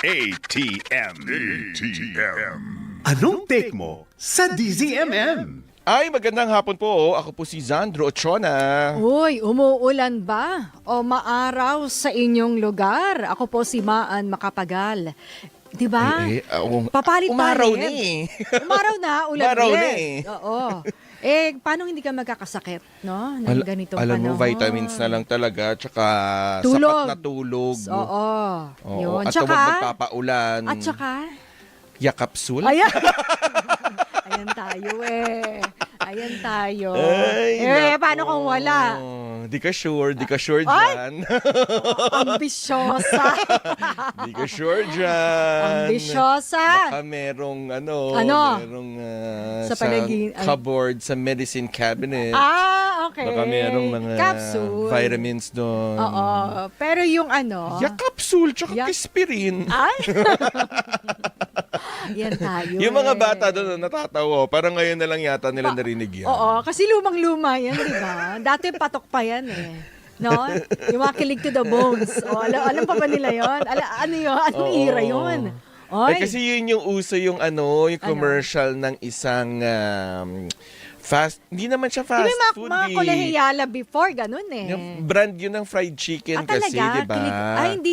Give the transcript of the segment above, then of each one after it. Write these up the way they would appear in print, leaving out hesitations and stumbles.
ATM. ATM. Anong take mo sa DZMM? Ay, magandang hapon po. Ako po si Zandro Ochona. Uy, umuulan ba? O maaraw sa inyong lugar? Ako po si Maan Macapagal. Di ba? Papalit-palit. Umaraw na eh. Umaraw na, ulan Umaraw ulit. na eh. Oo. Paano hindi ka magkakasakit, no? Ng ganitong Alam mo, panahon. vitamins na lang talaga, tsaka Tulog. sapat na tulog. Oo. Oo. Yun. At Tsaka, huwag magpapaulan. at tsaka, Yakapsul. ayan. Ayan tayo eh. Ayan tayo. Ay, nako. Paano kung wala? Di ka sure Ay! dyan. Ambisyosa. Di ka sure dyan. Ambisyosa. Baka merong Ano? merong Sa panagin- cupboard, sa medicine cabinet. Okay. Baka merong mga Capsule. vitamins doon. Oo. Pero yung ano... Yakapsul, tsaka aspirin. Ay! Yan tayo Yung mga eh. bata doon natatawa. Parang ngayon na lang yata nila narinig yan. Oo, kasi lumang-luma yan, di ba? Dati patok pa yan eh. No? Yung mga kilig to the bones. Alam pa ba nila yun? Ano yun? Anong Oo. era yun? Kasi yun yung uso yung yung commercial ng isang fast, hindi naman siya fast Di ba food. mga kolehiyala before, ganun eh. Yung brand yun ng fried chicken kasi, talaga? di ba? Hindi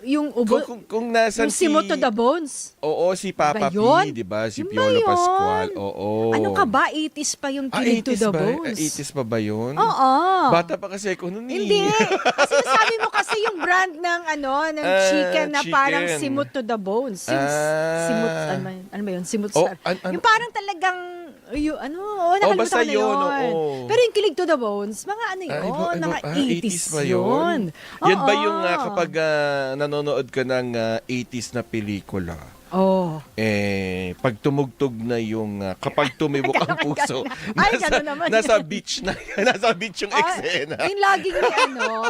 yung ubo. Kung nasan Yung simot to the bones. Oo, si Papa Ba yun? P, di ba? Si Yun ba Piolo yun? Pascual. Oo. Ano ka ba? 80s pa yung kilig to 80s the ba? bones. 80s pa ba yun? Oo. Bata pa kasi ako noon. Hindi. Kasi sabi mo kasi yung brand ng chicken na chicken. parang simot to the bones. Yung simot, ano ba yun? Simot Oh, sa... yung parang talagang, nakalimutan basta ko na yun, yun. oo. Pero yung kilig to the bones, mga ano yun, mga 80s ba yun. Yan ba Oo. yung kapag nanonood ka ng 80s na pelikula? Oh. Pag tumugtog na yung kapag tumibok ang puso, Ay, ganun naman nasa yun. beach na, nasa beach yung eksena. Yung laging may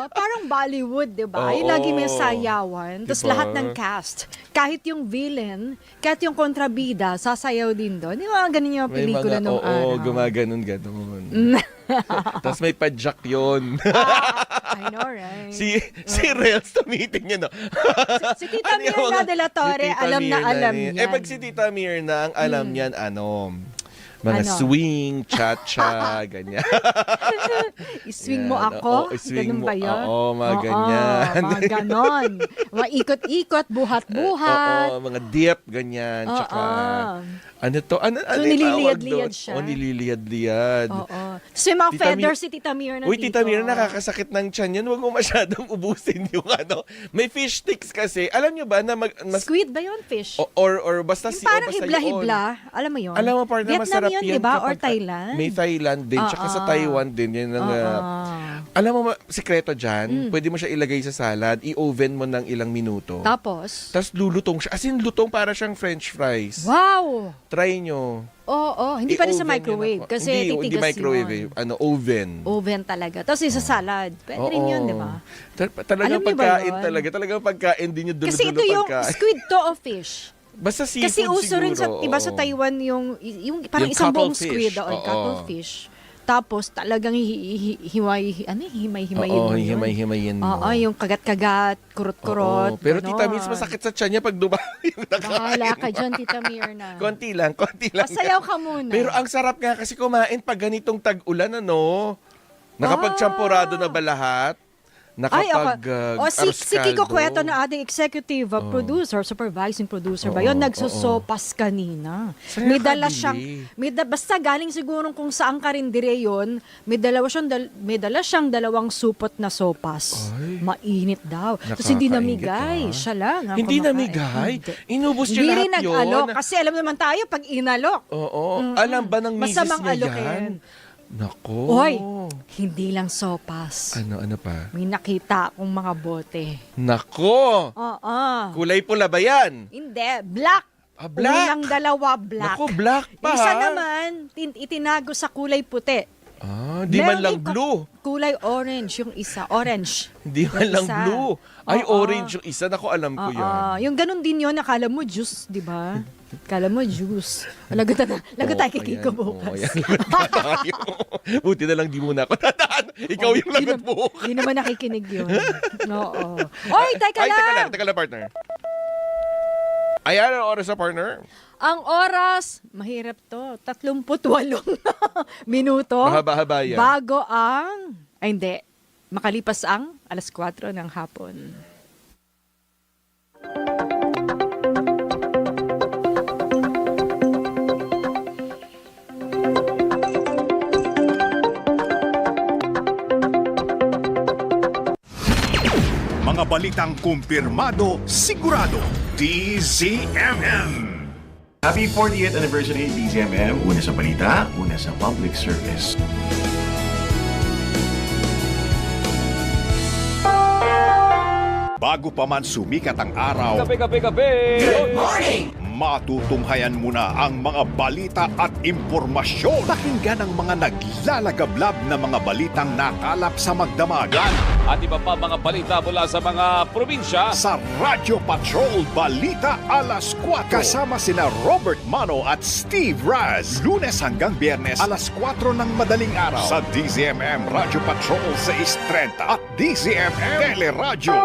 parang Bollywood, di ba? Yung Oo. laging may sayawan. Tapos Diba? lahat ng cast, kahit yung villain, kahit yung kontrabida, sasayaw din doon. Yung mga ganun yung May pelikula mga, nung araw. gumaganon-ganon. Tapos may padjak yun. I know, right? si Rels tumiting niya, no? Si Tita Mirna de la Torre, Si Tita alam na Mirna alam rin. yan. Pag si Tita Mirna, ang alam niyan, mga Ano? swing, cha-cha, ganyan. Iswing mo Yan. ako? Oo, iswing Ganun mo. ba yun? Oo, mga ganyan. Mga ganon. Mga ikot-ikot, buhat-buhat. Oo, mga dip, ganyan. Oo. Tsaka, ano to? Ano So, yung nililiyad-liyad tawag doon? siya? Oo, nililiyad-liyad. Oo. So, yung mga Tita feathers si Tita Mirna Uy, dito. Tita Mira, nakakasakit ng tiyan yan. Huwag mo masyadong ubusin yung May fish sticks kasi. Alam nyo ba na Squid ba yun, fish? or basta Yung parang basta hibla-hibla. Alam mo yun? Alam mo, partner, Vietnam masarap yun, yan. di ba? Or kapag- Thailand? May Thailand din. Tsaka sa Taiwan din. Yan ang, alam mo, sikreto dyan, pwede mo siya ilagay sa salad, i-oven mo ng ilang minuto. Tapos? Tapos lulutong siya. As in, lutong para siyang french fries. Wow! Try nyo. Oo. Hindi pa rin sa I-oven microwave. yun ako. Kasi hindi titigas microwave. yun. Oven. Oven talaga. Tapos yung sa salad. Pwede rin yun, di ba? Talagang Alam niyo ba pagkain yun? talaga. Talagang pagkain din yung dulo-dulo Kasi ito yung pagkain. squid to o fish. Basta seafood Kasi uso rin sa, siguro, iba sa oo. Taiwan yung parang Yung isang buong cuttlefish, squid o oo. cuttlefish. Tapos talagang himay-himayin Oo, mo yun. himay-himayin mo. Oo, yung kagat-kagat, kurot-kurot. Oo. Pero ganon. tita, mismo masakit sa tiyan niya pag dumami yung Bahala nakain ka mo. dyan, Tita Mirna. Konti lang. Pasayaw ka muna. Pero ang sarap nga kasi kumain pag ganitong tag-ulan, Nakapagchampurado na ba lahat? Si Kiko Cueto na ating executive producer, supervising producer ba yun, nagsosopas kanina. Sa'yo May dala kabili. siyang, basta galing siguro kung saan karindire yun, may dala siyang dalawang supot na sopas. Ay. Mainit daw. Tapos hindi Nakakaingit, namigay. Siya lang ang Hindi kumakain. namigay? Hindi. Inubos niyo Hindi lahat rin yun? nag-alok. Kasi alam naman tayo, pag inalok, Oo. Alam ba ng misis masamang niya alokin. yan? Nako. Oy, hindi lang sopas. Ano pa? May nakita akong mga bote. Nako. Oo. Kulay pula ba yan? Hindi, black. Black? Unang dalawa, black. Naku, black pa. Isa naman, itinago sa kulay puti. Di man Meron lang din blue. Kulay orange yung isa. Orange. Hindi man Yung lang isa. blue. Ay, Oo. orange yung isa. Naku, alam ko yan. Yung ganun din yun, nakala mo juice, di ba? Kala mo juice. Lagot tayo kay Kiko bukas. Tayo. Buti na lang di muna ako tataan. Ikaw yung lagot bukas. Hindi naman nakikinig yun. Oo. Oy, teka lang. Teka lang, partner. Ayan ang oras sa partner. Ang oras, mahirap to, 38 minuto. Mahaba-haba yan. Bago ang, ay hindi, makalipas ang 4:00 ng hapon. Mga balitang kumpirmado, sigurado, DZMM. Happy 40th anniversary DZMM. Una sa balita, una sa public service. Bago pa man sumikat ang araw, Kape! matutunghayan muna ang mga balita at impormasyon. Pakinggan ang mga naglalagablab na mga balitang nakalap sa magdamagan At iba pa mga balita mula sa mga probinsya. sa Radyo Patrol Balita Alas 4. Kasama sina Robert Mano at Steve Raz. Lunes hanggang Biyernes, alas 4 ng madaling araw sa DZMM Radyo Patrol 630 at DZMM Teleradyo.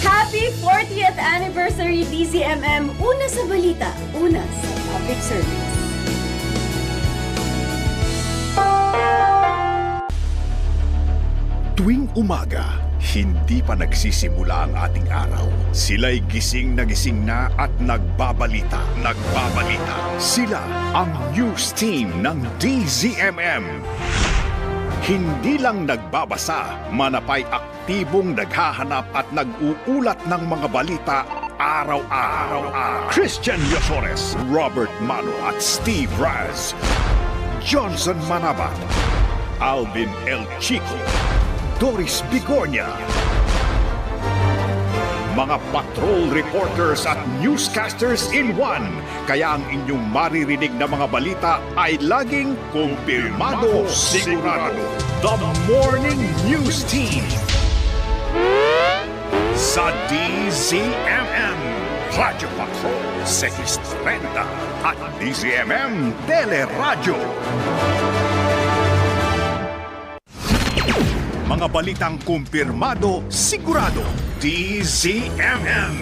Happy 40th anniversary DZMM. Una sa balita, una sa public service. Tuwing umaga, hindi pa nagsisimula ang ating araw. Sila'y gising na at nagbabalita. Sila ang news team ng DZMM. Hindi lang nagbabasa, manapay aktibong naghahanap at nag-uulat ng mga balita araw-araw. Christian Yosores, Robert Mano at Steve Raz. Johnson Manabat, Alvin El Chico, Doris Bigornia. Mga patrol reporters at newscasters in one. Kaya ang inyong maririnig na mga balita ay laging kumpirmado, sigurado. The Morning News Team sa DZMM Radyo Patrol 630 at DZMM Teleradyo. Mga balitang kumpirmado, sigurado. DZMM.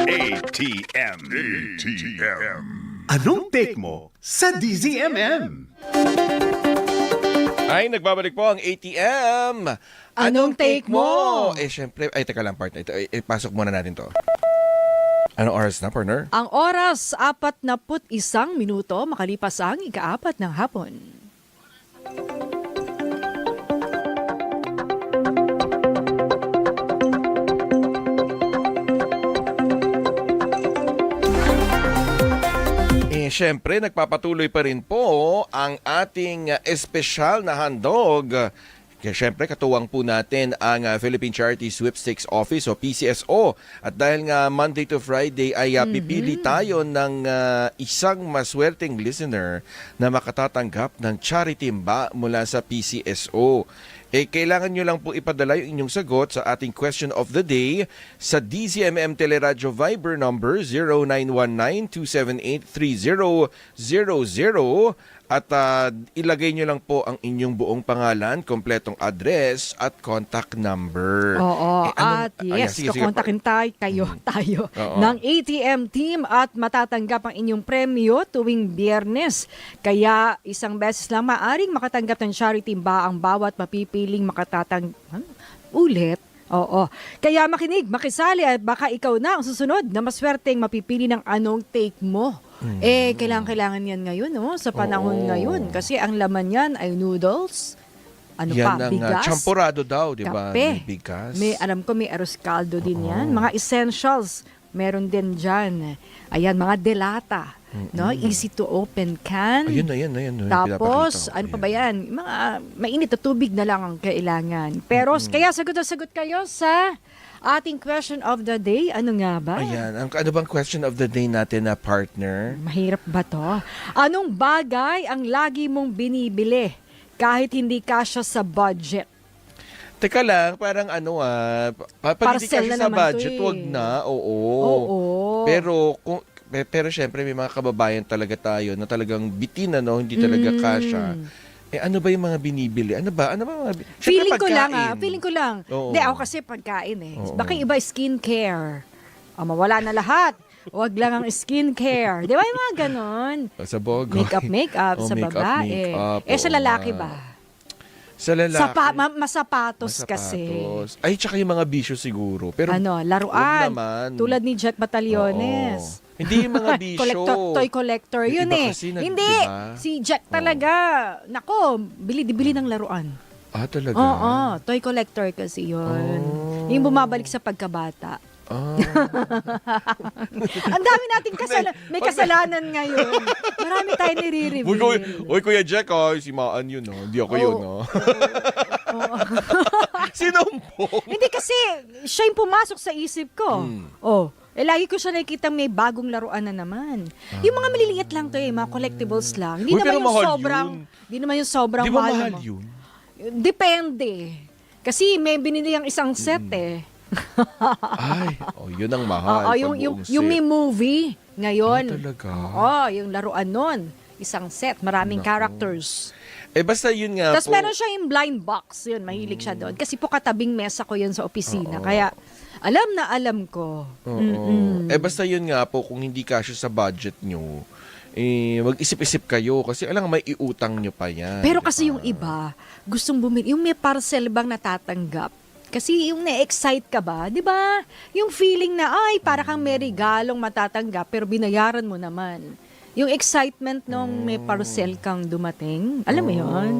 ATM. Anong take mo sa DZMM? Ay, nagbabalik po ang ATM. Anong take mo? Syempre, teka lang partner. Ito, pasok muna natin to. Anong oras na, partner? Ang oras, 41 minuto, makalipas ang 4:00 ng hapon. Syempre, nagpapatuloy pa rin po ang ating espesyal na handog. Kaya syempre, katuwang po natin ang Philippine Charity Sweepstakes Office o PCSO. At dahil nga Monday to Friday ay pipili tayo ng isang maswerteng listener na makatatanggap ng charity mba mula sa PCSO. Kailangan nyo lang po ipadala yung inyong sagot sa ating question of the day sa DZMM Teleradyo Viber number 0919-278-3000 at ilagay nyo lang po ang inyong buong pangalan, kompletong address at contact number. Oo, at yes, sige, kukontakin tayo Oo. ng ATM team at matatanggap ang inyong premyo tuwing Biyernes. Kaya isang beses lang maaring makatanggap ng charity ba ang bawat mapipiling ulit. Oo. Kaya makinig, makisali at baka ikaw na ang susunod na maswerteng mapipili ng anong take mo. Kailangan yan ngayon, no? Sa panahon Oo. ngayon. Kasi ang laman yan ay noodles, Yan ang bigas, champurado daw, di ba? kape. May bigas. Alam ko may arroz caldo din yan. Mga essentials Meron din dyan. Ayan, mga delata. No? Easy to open can. Ayun. Tapos, pinapakita ko. ano pa ba yan? Mga mainit na tubig na lang ang kailangan. Pero, kaya sagot na sagot kayo sa ating question of the day. Ano nga ba? Ayan, ano bang question of the day natin na partner? Mahirap ba to? Anong bagay ang lagi mong binibili kahit hindi kasya sa budget? Teka lang, parang pag hindi Parcel kasi na sa naman budget, to eh. wag na. Oo. Oo. Pero syempre may mga kababayan talaga tayo na talagang bitin hindi talaga kasya. Ano ba yung mga binibili? Ano ba mga Feeling ko lang pagkain. feeling ko lang. Oo. Hindi, ako kasi pagkain eh. Oo. Baka iba skincare. Mawala na lahat. Wag lang ang skincare. Di ba yung mga ganon? Sa Bogoy. Makeup Oh, sa makeup, babae. makeup. Sa Oo lalaki nga. ba? Sa lalaki. Masapatos kasi. Ay, tsaka yung mga bisyo siguro. Pero Laruan. wag naman. Tulad ni Jack Batallones. Oo. Hindi yung mga bisyo. Toy collector. Yung Yun iba eh. kasi Hindi. diba? Si Jack talaga. Nako, bili ng laruan. Talaga? Oo. Toy collector kasi yun. Yung bumabalik sa pagkabata. Ang dami natin may kasalanan ngayon. Marami tayong nire-reveal. Uy, Kuya Jack, si Maan yun, Hindi ako yun, Sinumpong. Hindi kasi, siya yung pumasok sa isip ko. Lagi ko siya nakikita may bagong laruan na naman. Yung mga maliliit lang to mga collectibles lang. Hindi Uy, naman pero yung mahal sobrang, yun. hindi naman yung sobrang Di ba mahal. mahal mo. yun? Depende. Kasi may binili ang isang set Ay, yun ang mahal. yung may movie ngayon. Talaga? Yung laruan nun. Isang set, maraming characters. Basta yun nga Tapos po. meron siya yung blind box, yun, mahilig siya doon. Kasi po katabing mesa ko yun sa opisina. Kaya, alam ko. Oo. Basta yun nga po, kung hindi kasya sa budget nyo, mag-isip-isip kayo kasi may iutang nyo pa yan. Pero diba? kasi yung iba, gustong bumili, yung may parcel bang natatanggap? Kasi yung na-excite ka ba, di ba? Yung feeling na, para kang may regalong matatanggap, pero binayaran mo naman. Yung excitement nung may parcel kang dumating, alam mo yun?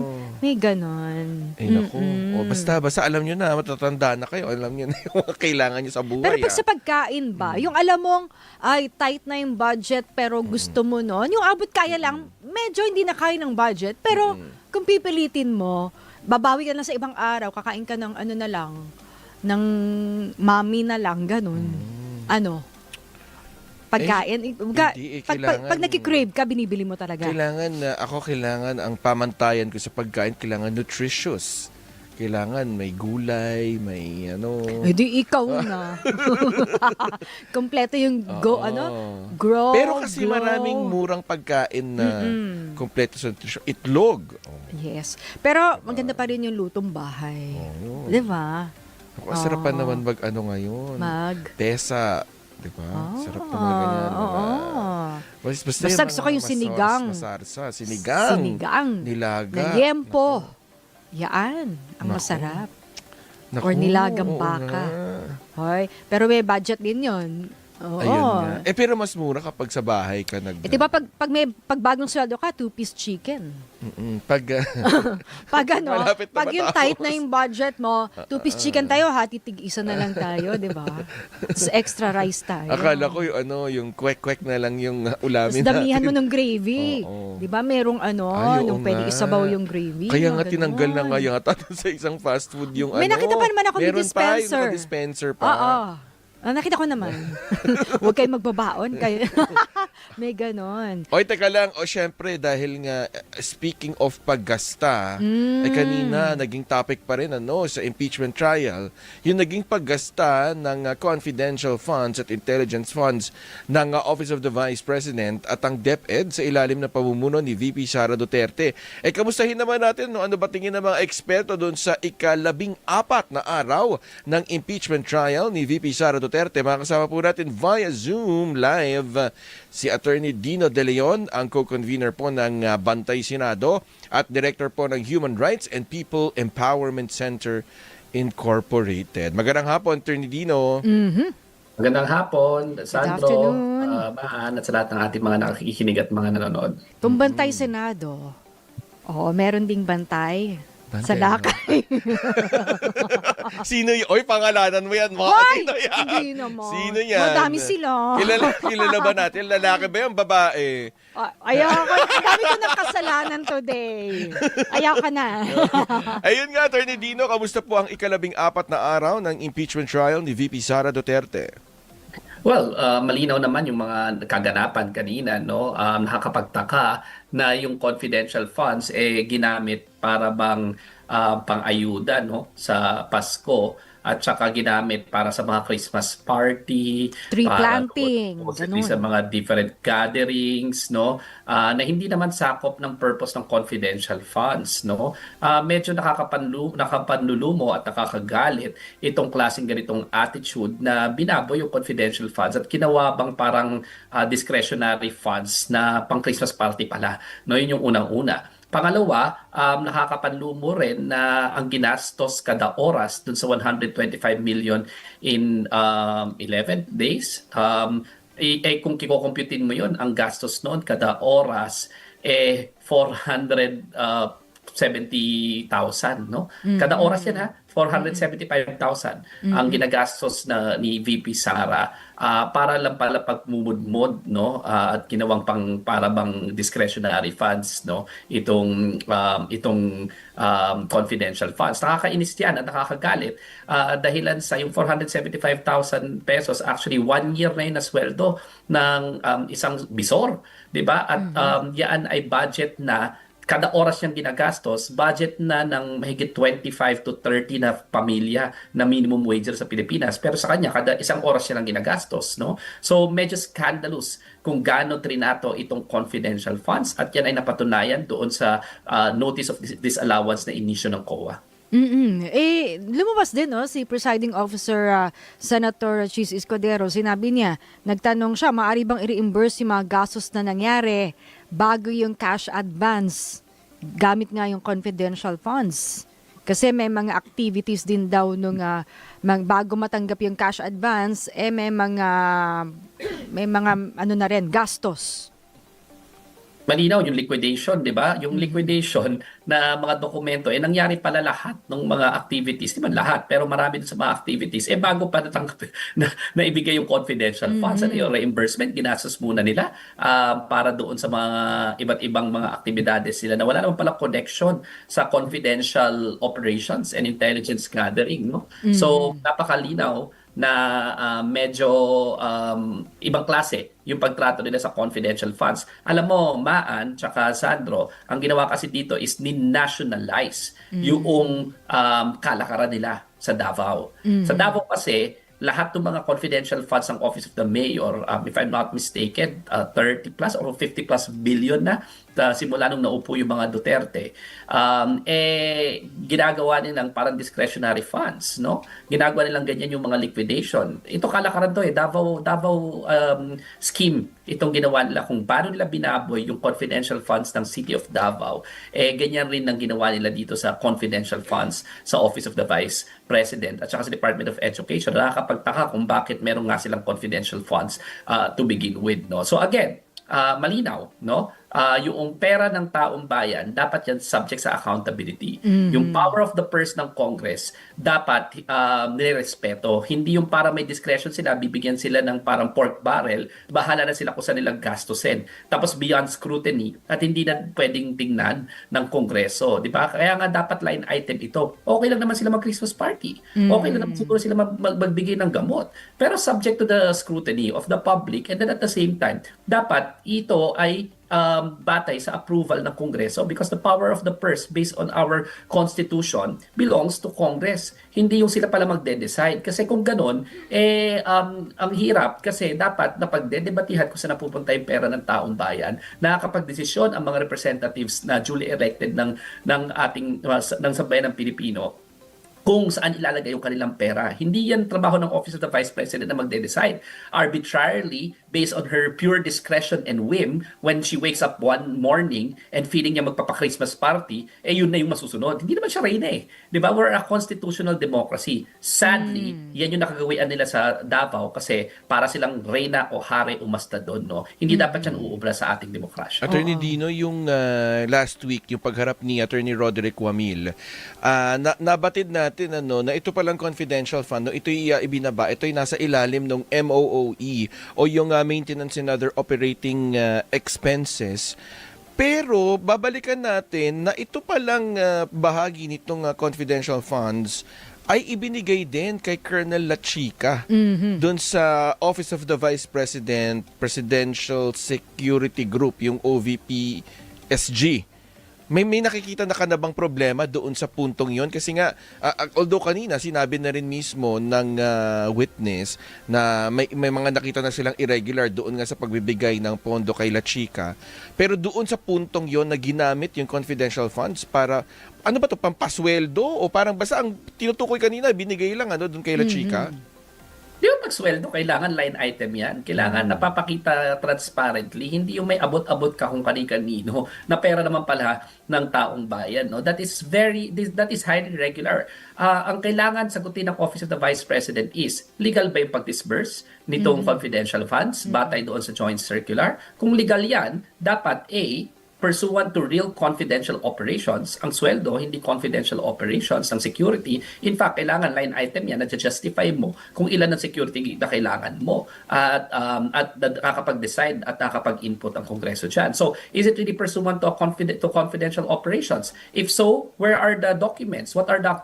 May ganon. Naku. Basta alam nyo na, matatanda na kayo. Alam nyo na yung mga kailangan nyo sa buhay. Pero pag sa pagkain ba, yung alam mong, tight na yung budget, pero gusto mo nun, yung abot kaya lang, medyo hindi na kaya ng budget, pero kung pipilitin mo, babawi ka na sa ibang araw, kakain ka ng na lang, ng mami na lang, ganun. Pagkain. Pag nagki-crave ka, binibili mo talaga. Kailangan ang pamantayan ko sa pagkain, kailangan nutritious. Kailangan may gulay, may Di ikaw na. Kompleto yung grow. Pero kasi maraming murang pagkain na kompleto sa nutrition. Itlog. Yes. Pero maganda pa rin yung lutong bahay. Di ba? Sarapan naman ngayon. Tesa. Diba? Sarap na mga ganyan. Basta gusto ko yung sinigang. Masarsa. Sinigang. Nilaga. Na yempo. Yaan. Ang masarap. Naku, Or nilagang baka. Hoy, pero may budget din yun. Oo. Ayun nga. Pero mas mura kapag sa bahay ka diba pag bagong sweldo ka, 2-piece chicken. Pag malapit na pag yung matapos. tight na yung budget mo, 2-piece chicken tayo, tig-isa na lang tayo, di ba? Tapos extra rice tayo. Akala ko yung kwek-kwek na lang yung ulamin Tapos damihan natin. mo ng gravy. Oo. Di ba merong nung pwede isabaw yung gravy. Kaya nga ganun. tinanggal na nga yata sa isang fast food yung May nakita pa naman ako may meron dispenser. Pa, yung dispenser pa. Oo. Nakita ko naman. Huwag kayong magbabaon. May ganon. Teka lang. Syempre, dahil nga, speaking of paggasta, kanina, naging topic pa rin, sa impeachment trial, yung naging paggasta ng confidential funds at intelligence funds ng Office of the Vice President at ang DepEd sa ilalim ng pamumuno ni VP Sara Duterte. Kamustahin naman natin, ano ba tingin ng mga eksperto doon sa ika-14 na araw ng impeachment trial ni VP Sara Duterte? Makakasama po natin via Zoom live si Attorney Dino De Leon, ang co-convener po ng Bantay Senado at Director po ng Human Rights and People Empowerment Center Incorporated. Magandang hapon, Attorney Dino. Magandang hapon, Sandro, afternoon. Maan, at sa lahat ng ating mga nakikinig at mga nanonood. Itong Bantay Senado. Oo, meron ding bantay. Salakay. Sino yun? Oy, pangalanan mo yan. Mga Hoy! sino yan? Hindi naman. Sino yan? Madami sila. Kilala ba natin? Lalaki ba yan? Babae? Ayoko. Ang dami ko ng kasalanan today. Ayaw ka na. Ayun nga, Attorney Dino, kamusta po ang ika-14 na araw ng impeachment trial ni VP Sara Duterte? Well, malinaw naman yung mga kaganapan kanina, no? Nakakapagtaka na yung confidential funds ginamit para bang pang-ayuda, no, sa Pasko, at saka ginamit para sa mga Christmas party, Tree para planting, supposedly ganun. sa mga different gatherings, no, na hindi naman sakop ng purpose ng confidential funds, no. Medyo nakapanlulumo at nakakagalit itong klaseng ganitong attitude na binaboy yung confidential funds at ginawa bang parang discretionary funds na pang Christmas party pala, no. Yun yung unang-una. Pangalawa, nakakapanlumo rin na ang ginastos kada oras dun sa 125 million in 11 days. Kung kikokomputin mo yun, ang gastos noon kada oras 470,000, no? Kada oras yan, ha? 475,000 ang ginagastos na ni VP Sara para lang pala pagmumudmod, no, at ginawang para bang discretionary funds, no, itong confidential funds. Nakakainis yan at nakakagalit dahilan sa yung 475,000 pesos, actually 1 year na yun na sweldo ng isang bisor, di ba? At yan ay budget na kada oras niyang ginagastos, budget na ng mahigit 25 to 30 na pamilya na minimum wage sa Pilipinas. Pero sa kanya, kada isang oras siya lang ginagastos, no? So medyo scandalous kung gaano trinato itong confidential funds, at yan ay napatunayan doon sa notice of disallowance na inisyo ng COA. Lumabas din si Presiding Officer Senator Chis Escudero. Sinabi niya, nagtanong siya, maaari bang i-reimburse yung mga gastos na nangyari bago yung cash advance gamit nga yung confidential funds? Kasi may mga activities din daw nung bago matanggap yung cash advance, may mga ano na rin, gastos. Malinaw yung liquidation, di ba? Yung liquidation na mga dokumento, nangyari pala lahat ng mga activities. Di ba lahat? Pero marami dun sa mga activities, bago pa natanggap na ibigay yung confidential funds. Ano yung reimbursement? Ginastos muna nila para doon sa mga iba't ibang mga aktibidades sila na wala naman pala connection sa confidential operations and intelligence gathering, no? So, napakalinaw na medyo ibang klase yung pagtrato nila sa confidential funds. Alam mo, Maan tsaka Sandro, ang ginawa kasi dito is ni-nationalize yung kalakaran nila sa Davao. Sa Davao kasi, lahat ng mga confidential funds ng Office of the Mayor, if I'm not mistaken, 30 plus or 50 plus billion na simula nung naupo yung mga Duterte, ginagawa nilang parang discretionary funds, no? Ginagawa nilang ganyan yung mga liquidation. Ito kalakaran to Davao scheme. Itong ginawa nila kung paano nila binaboy yung confidential funds ng City of Davao. Ganyan rin ang ginawa nila dito sa confidential funds sa Office of the Vice President at saka sa Department of Education. Nakakapagtaka kung bakit meron nga silang confidential funds to begin with, no? So again, malinaw, no? Yung pera ng taong bayan, dapat yan subject sa accountability. Yung power of the purse ng Congress, dapat nirespeto. Hindi yung para may discretion sila, bibigyan sila ng parang pork barrel, bahala na sila kung saan nilang gastusin. Tapos beyond scrutiny, at hindi na pwedeng tingnan ng Kongreso. Di ba? Kaya nga dapat line item ito. Okay lang naman sila mag-Christmas party. Okay lang naman siguro sila magbigay ng gamot. Pero subject to the scrutiny of the public, and then at the same time, dapat ito ay batay sa approval ng Kongreso, because the power of the purse based on our Constitution belongs to Congress. Hindi yung sila pala magde-decide. Kasi kung ganun, ang hirap, kasi dapat napagdedebatihan kung saan napupunta yung pera ng taong bayan, nakakapag-desisyon ang mga representatives na duly elected ng sambayan ng Pilipino kung saan ilalagay yung kanilang pera. Hindi yan trabaho ng Office of the Vice President na magde-decide. Arbitrarily, based on her pure discretion and whim when she wakes up one morning and feeling niya magpapa-Christmas party, yun na yung masusunod. Hindi naman siya reyna eh. Di ba? We're a constitutional democracy. Sadly, yan yung nakagawian nila sa Davao kasi para silang reyna o hari umasta doon. No? Hindi dapat yan uubra sa ating demokrasya. Attorney Dino, yung last week, yung pagharap ni Attorney Roderick Wamil, nabatid natin na ito palang confidential fund, no, ito'y ibinaba, ito'y nasa ilalim ng MOOE o yung maintenance and other operating expenses. Pero babalikan natin na ito palang bahagi nitong confidential funds ay ibinigay din kay Colonel Lachica doon sa Office of the Vice President, Presidential Security Group, yung OVP-SG. May nakikita na ka na bang problema doon sa puntong yon? Kasi nga, although kanina sinabi na rin mismo ng witness na may mga nakita na silang irregular doon nga sa pagbibigay ng pondo kay Lachica. Pero doon sa puntong yon na ginamit yung confidential funds para, ano ba to, pampasweldo? O parang basta ang tinutukoy kanina, binigay lang doon kay Lachica? Di ba pagsweldo, kailangan line item yan. Kailangan napapakita transparently. Hindi yung may abot-abot ka kung kani-kanino na pera naman pala ng taong bayan. No? That is highly irregular. Ang kailangan sagutin ng Office of the Vice President is, legal ba yung pag-disburse nitong confidential funds? Batay doon sa joint circular. Kung legal yan, dapat pursuant to real confidential operations, ang sweldo, hindi confidential operations ng security. In fact, kailangan line item yan na justify mo kung ilan ang security na kailangan mo at nakakapag-decide at nakakapag-input ang Kongreso dyan. So, is it really pursuant to confidential operations? If so, where are the documents? What are the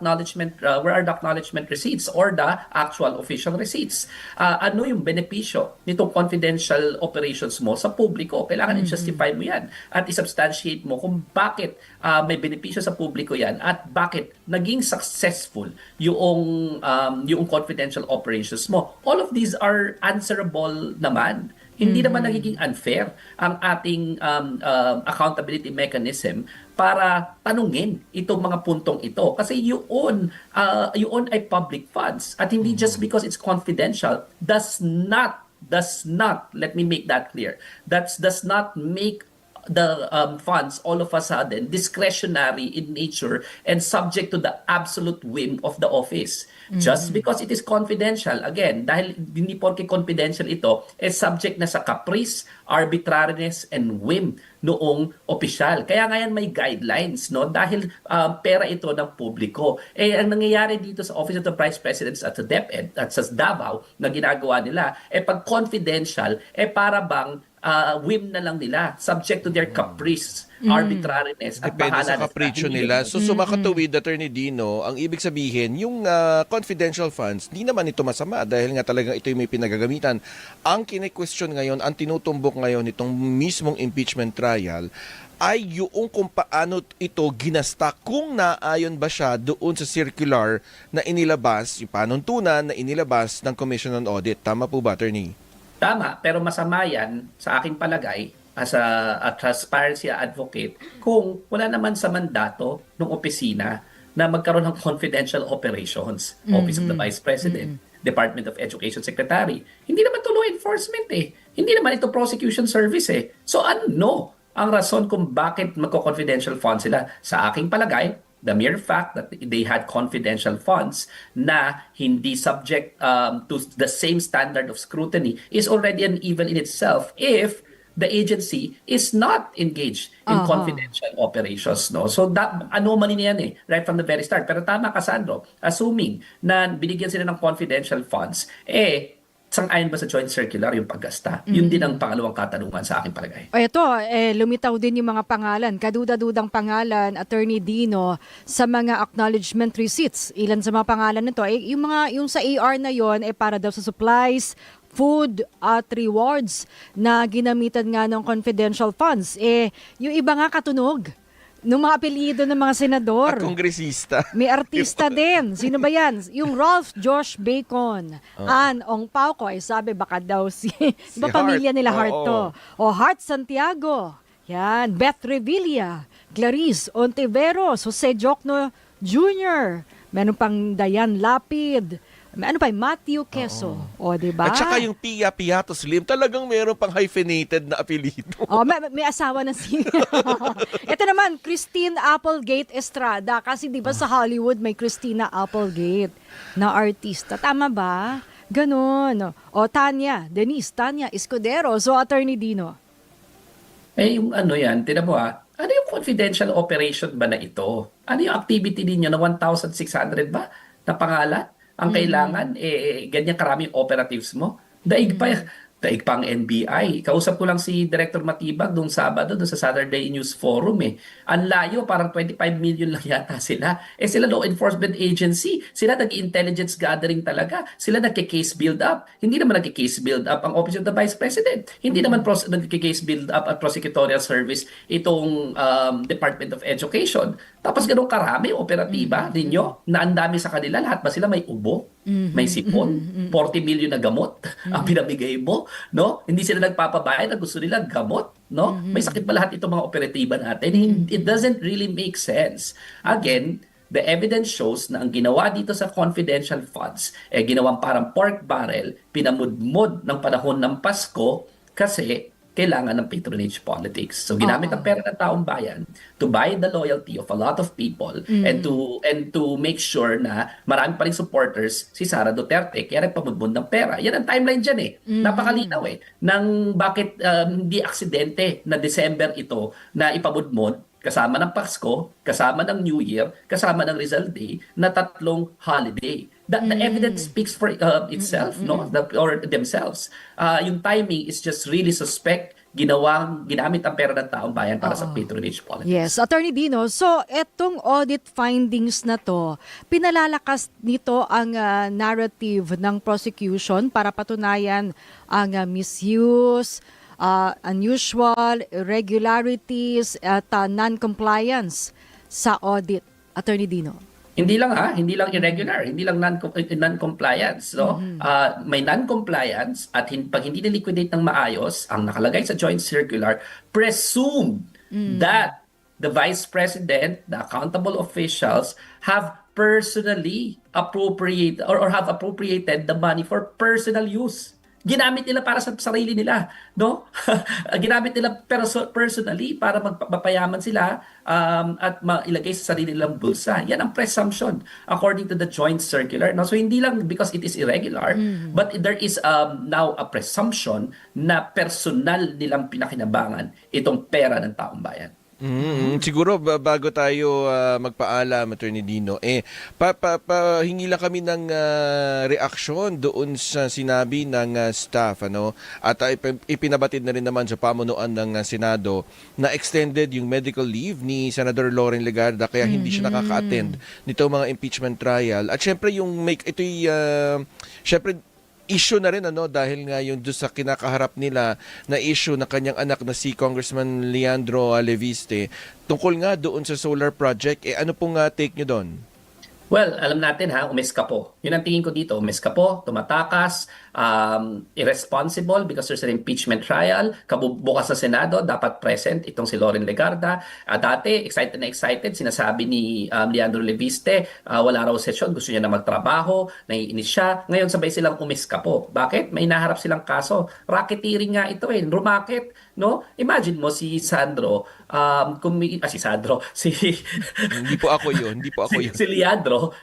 where are the acknowledgement receipts or the actual official receipts? Ano yung benepisyo nitong confidential operations mo sa publiko? Kailangan i-justify mo yan at substantiate mo kung bakit may benepisyo sa publiko yan at bakit naging successful yung confidential operations mo. All of these are answerable naman. Hindi naman nagiging unfair ang ating accountability mechanism para tanungin itong mga puntong ito. Kasi yun ay public funds at hindi just because it's confidential does not, let me make that clear, does not make the funds all of a sudden discretionary in nature and subject to the absolute whim of the office. Just because it is confidential, again, dahil hindi porke confidential ito, subject na sa caprice, arbitrariness, and whim noong opisyal. Kaya ngayon may guidelines, no? Dahil pera ito ng publiko. Ang nangyayari dito sa Office of the Vice Presidents at sa DepEd at sa Davao na ginagawa nila, pag confidential, para bang whim na lang nila, subject to their caprice, arbitrariness, at depende bahala sa kapritsyo nila. So, sumakatuwid, Attorney Dino, ang ibig sabihin, yung confidential funds, di naman ito masama dahil nga talagang ito yung may pinagagamitan. Ang kine-question ngayon, ang tinutumbok ngayon itong mismong impeachment trial, ay yung kung paano ito ginasta, kung naayon ba siya doon sa circular na inilabas, yung panuntunan na inilabas ng Commission on Audit. Tama po ba, Attorney? Tama, pero masama yan sa aking palagay as a transparency advocate kung wala naman sa mandato ng opisina na magkaroon ng confidential operations, Office of the Vice President, Department of Education Secretary. Hindi naman to law enforcement Hindi naman ito prosecution service So ano ang rason kung bakit magko-confidential funds sila? Sa aking palagay, the mere fact that they had confidential funds na hindi subject to the same standard of scrutiny is already an evil in itself if the agency is not engaged in confidential operations. No? So that anomaly na yan right from the very start. Pero tama ka, Sandro, assuming na binigyan sila ng confidential funds, sang-ayon ba sa joint circular yung paggasta? Yun din ang pangalawang katanungan sa aking palagay. Ito, lumitaw din yung mga pangalan, kaduda-dudang pangalan, Attorney Dino, sa mga acknowledgement receipts. Ilan sa mga pangalan nito, yung sa AR na yon para daw sa supplies, food at rewards na ginamitan nga ng confidential funds. Yung iba nga katunog nung mga apelyido ng mga senador. At kongresista. May artista din. Sino ba yan? Yung Rolf Josh Bacon. Ann Ong Pao ko, sabi baka daw iba pamilya nila Hart to. O Hart Santiago. Yan. Beth Revilla. Clarice Ontiveros. Jose Jocno Jr. Meron pang Dayan Lapid. ano pa, Matthew Quezon. O, di ba? At saka yung Pia Piato Slim, talagang meron pang hyphenated na apelido. Oh, may asawa na si... Ito naman, Christine Applegate Estrada. Kasi di ba sa Hollywood may Christina Applegate na artista. Tama ba? Ganon. O, Tanya Escudero. So, Attorney Dino. Yung ano yan, tinan mo ano yung confidential operation ba na ito? Ano yung activity ninyo na 1,600 ba na pangalan? Ang kailangan, ganyan karaming operatives mo. Daig pa ang NBI. Kausap ko lang si Director Matibag noong Sabado doon sa Saturday News Forum Ang layo, parang 25 million lang yata sila. Sila law enforcement agency. Sila nag-intelligence gathering talaga. Sila nagke-case build up. Hindi naman nagke-case build up ang Office of the Vice President. Hindi naman nagke-case build up at Prosecutorial Service itong Department of Education. Tapos ganun karami operatiba ninyo na ang dami sa kanila. Lahat ba sila may ubo? May sipon? 40 million na gamot ang pinamigay mo? No? Hindi sila nagpapabayad na gusto nila gamot, no? May sakit ba lahat itong mga operatiba natin? It doesn't really make sense. Again, the evidence shows na ang ginawa dito sa confidential funds ginawang parang pork barrel, pinamudmod ng panahon ng Pasko kasi kailangan ng patronage politics. So ginamit ang pera ng taong bayan to buy the loyalty of a lot of people and to make sure na marami pa rin supporters si Sara Duterte kaya nagpamudmod ng pera. Yan ang timeline dyan Napakalinaw ng bakit hindi aksidente na December ito na ipamudmod kasama ng Pasko, kasama ng New Year, kasama ng Rizal Day, na 3 holiday. The evidence speaks for itself, no? Or themselves. Yung timing is just really suspect. Ginamit ang pera ng taong bayan para sa patronage politics. Yes, Attorney Dino. So, etong audit findings na to, pinalalakas nito ang narrative ng prosecution para patunayan ang misuse, unusual, irregularities at non-compliance sa audit. Attorney Dino. Hindi lang irregular, hindi lang non-compliance, no? May non-compliance at pag hindi na-liquidate ng maayos, ang nakalagay sa joint circular, presumed that the Vice President, the accountable officials have personally appropriated or have appropriated the money for personal use. Ginamit nila para sa sarili nila, no? Ginamit nila personally para magpapayaman sila at mailagay sa sarili nilang bulsa. Yan ang presumption according to the joint circular. No? So hindi lang because it is irregular, but there is now a presumption na personal nilang pinakinabangan itong pera ng taong bayan. Siguro bago tayo magpaalam, Attorney Dino, hingi lang kami ng reaksyon doon sa sinabi ng staff, at ipinabatid na rin naman sa pamunuan ng Senado na extended yung medical leave ni Senador Loren Legarda kaya hindi siya nakaka-attend nito mga impeachment trial. At syempre syempre issue na rin dahil nga yung doon sa kinakaharap nila na issue na kanyang anak na si Congressman Leandro Leviste tungkol nga doon sa solar project. Ano pong take nyo doon? Well, alam natin umeskapo. Yun ang tingin ko dito, umeskapo, tumatakas, irresponsible because there's an impeachment trial. Bukas sa Senado, dapat present itong si Loren Legarda. Dati, excited, sinasabi ni Leandro Leviste, wala raw session, gusto niya na magtrabaho, naiinis siya. Ngayon sabay silang umeskapo. Bakit? May naharap silang kaso. Racketeering nga ito rumakit. No? Imagine mo si Sandro, Hindi po ako yun. Si Leandro,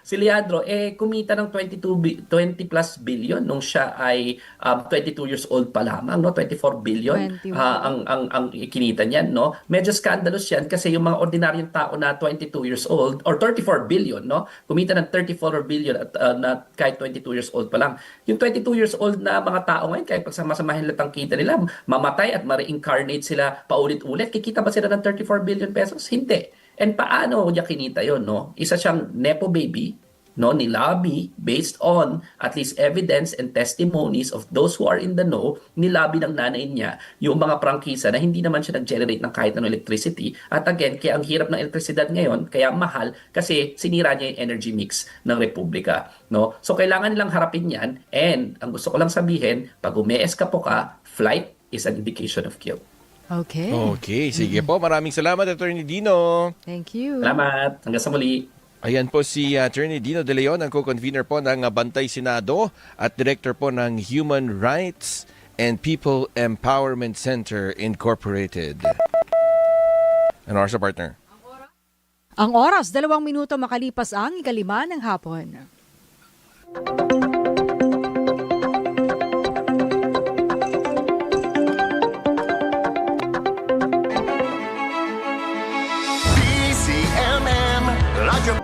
kumita ng 20 plus billion nung siya ay 22 years old pa lamang, no? 24 billion ang kinita niyan, no? Medyo scandalous yan kasi yung mga ordinaryong tao na 22 years old or 34 billion, no? Kumita ng 34 billion at na kahit 22 years old pa lang. Yung 22 years old na mga tao ngayon, kahit pagsama-samahin lahat ang kita nila, mamatay at ma-reincarnate sila paulit-ulit, kikita ba sila ng 34 billion pesos? Hindi. And paano niya kinita yun, no? Isa siyang nepo baby, no, ni lobby based on at least evidence and testimonies of those who are in the know, ni lobby ng nanay niya yung mga prangkisa na hindi naman siya nag-generate ng kahit anong electricity. At again, kaya ang hirap ng elektrisidad ngayon, kaya mahal kasi sinira niya yung energy mix ng Republika, no? So kailangan nilang harapin yan, and ang gusto ko lang sabihin, pag umeeskapo ka, flight is an indication of guilt. Okay. Okay, sige po. Maraming salamat, Attorney Dino. Thank you. Salamat. Hanggang sa muli. Ayan po si Attorney Dino De Leon, ang co-convener po ng Bantay Senado at Director po ng Human Rights and People Empowerment Center Incorporated. Ano oras, partner? Ang oras, 2 minuto makalipas ang 5:00 ng hapon. DZMM Radyo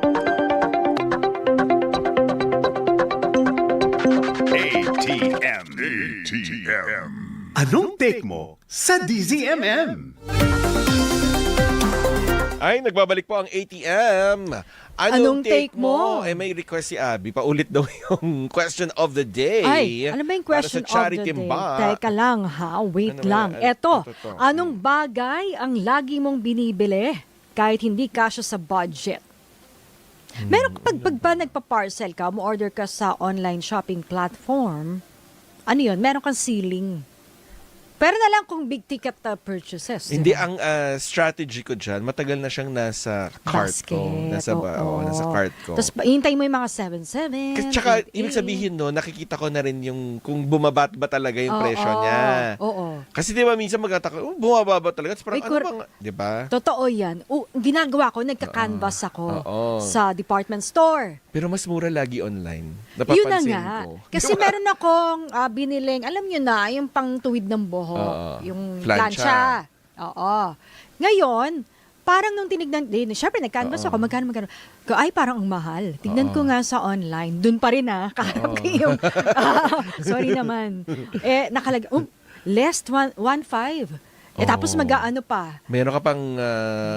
ATM. Anong take mo sa DZMM? Ay, nagbabalik po ang ATM. Anong take mo? May request si Abby. Paulit daw yung question of the day. Ay, ano ba yung question para sa of the charity day? Mba. Teka lang ha, wait Ano ba lang. yan? Eto, Ito. anong bagay ang lagi mong binibili kahit hindi kasya sa budget? Meron kapag ba nagpa-parcel ka, mo-order ka sa online shopping platform, ano yun, meron kang ceiling. Pero na lang kung big ticket purchases. Hindi, diba? ang strategy ko dyan, matagal na siyang nasa cart ko. Basket, Nasa cart ko. Tapos hintay mo yung mga 7-7. Kasi tsaka, ibig sabihin no, nakikita ko na rin yung kung bumabat ba talaga yung presyo niya. Oo. Kasi di ba minsan magtataka, bumaba ba talaga? Tapos parang, May ano bang, di ba? Totoo yan. Ginagawa ko, nagka-canvas ako Oo. sa department store. Pero mas mura lagi online. Yun na Napapansin nga. ko. Kasi meron akong biniling, alam nyo na, yung pang tuwid ng buhok. Oo. Yung Plancha. plancha. Oo. Ngayon, parang nung tinignan, syempre nag-canvas ako, magkano. Ay, parang ang mahal. Tignan ko nga sa online. Dun pa rin kaharap ko yung, sorry naman. Nakalagay, less 1.5. Tapos mag-aano pa. Meron ka pang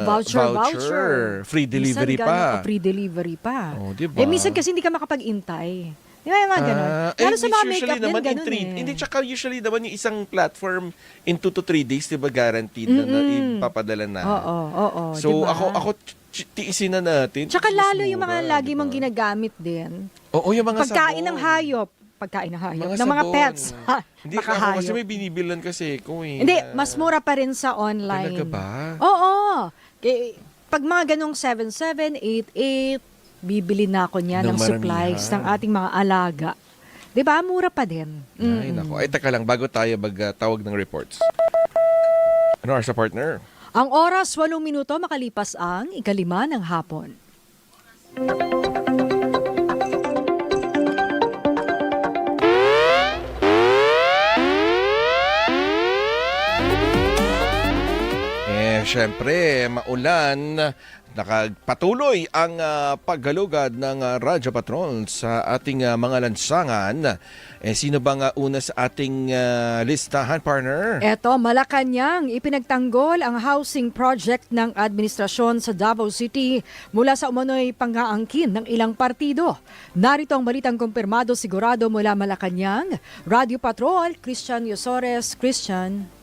Voucher. Free delivery Minsan pa. free delivery pa. Oh, diba? Minsan kasi hindi ka makapag-intay. Di ba yung mga ganun? Lalo sa mga makeup din, ganun Hindi, tsaka usually naman yung isang platform in 2 to 3 days, di ba guaranteed na ipapadala na. Oo. So, diba? ako tiisin na natin. Tsaka Mas lalo yung mga mura, lagi diba? mong ginagamit din. Oo, yung mga Pagkain sabon. ng hayop. Ng mga sabon. pets. Hindi, ako Makahayop. kasi may binibilan kasi ko eh. Hindi, mas mura pa rin sa online. Talaga ba? Oo. Pag mga ganong 7-7, 8-8, bibili na ako niyan ng Ng supplies maramihan. ng ating mga alaga. 'Di ba? Mura pa din. Ay, nako. Ay, teka lang, bago tayo magtawag ng reports. Ano oras sa partner? Ang oras, 8 minuto makalipas ang 5:00 ng hapon. Siyempre, maulan, nakapatuloy ang paggalugad ng Radyo Patrol sa ating mga lansangan. Sino bang una sa ating listahan, partner? Eto, Malacanang, ipinagtanggol ang housing project ng administrasyon sa Davao City mula sa umano'y pang-aangkin ng ilang partido. Narito ang balitang kumpirmado sigurado mula Malacanang. Radio Patrol, Christian Yosores. Christian.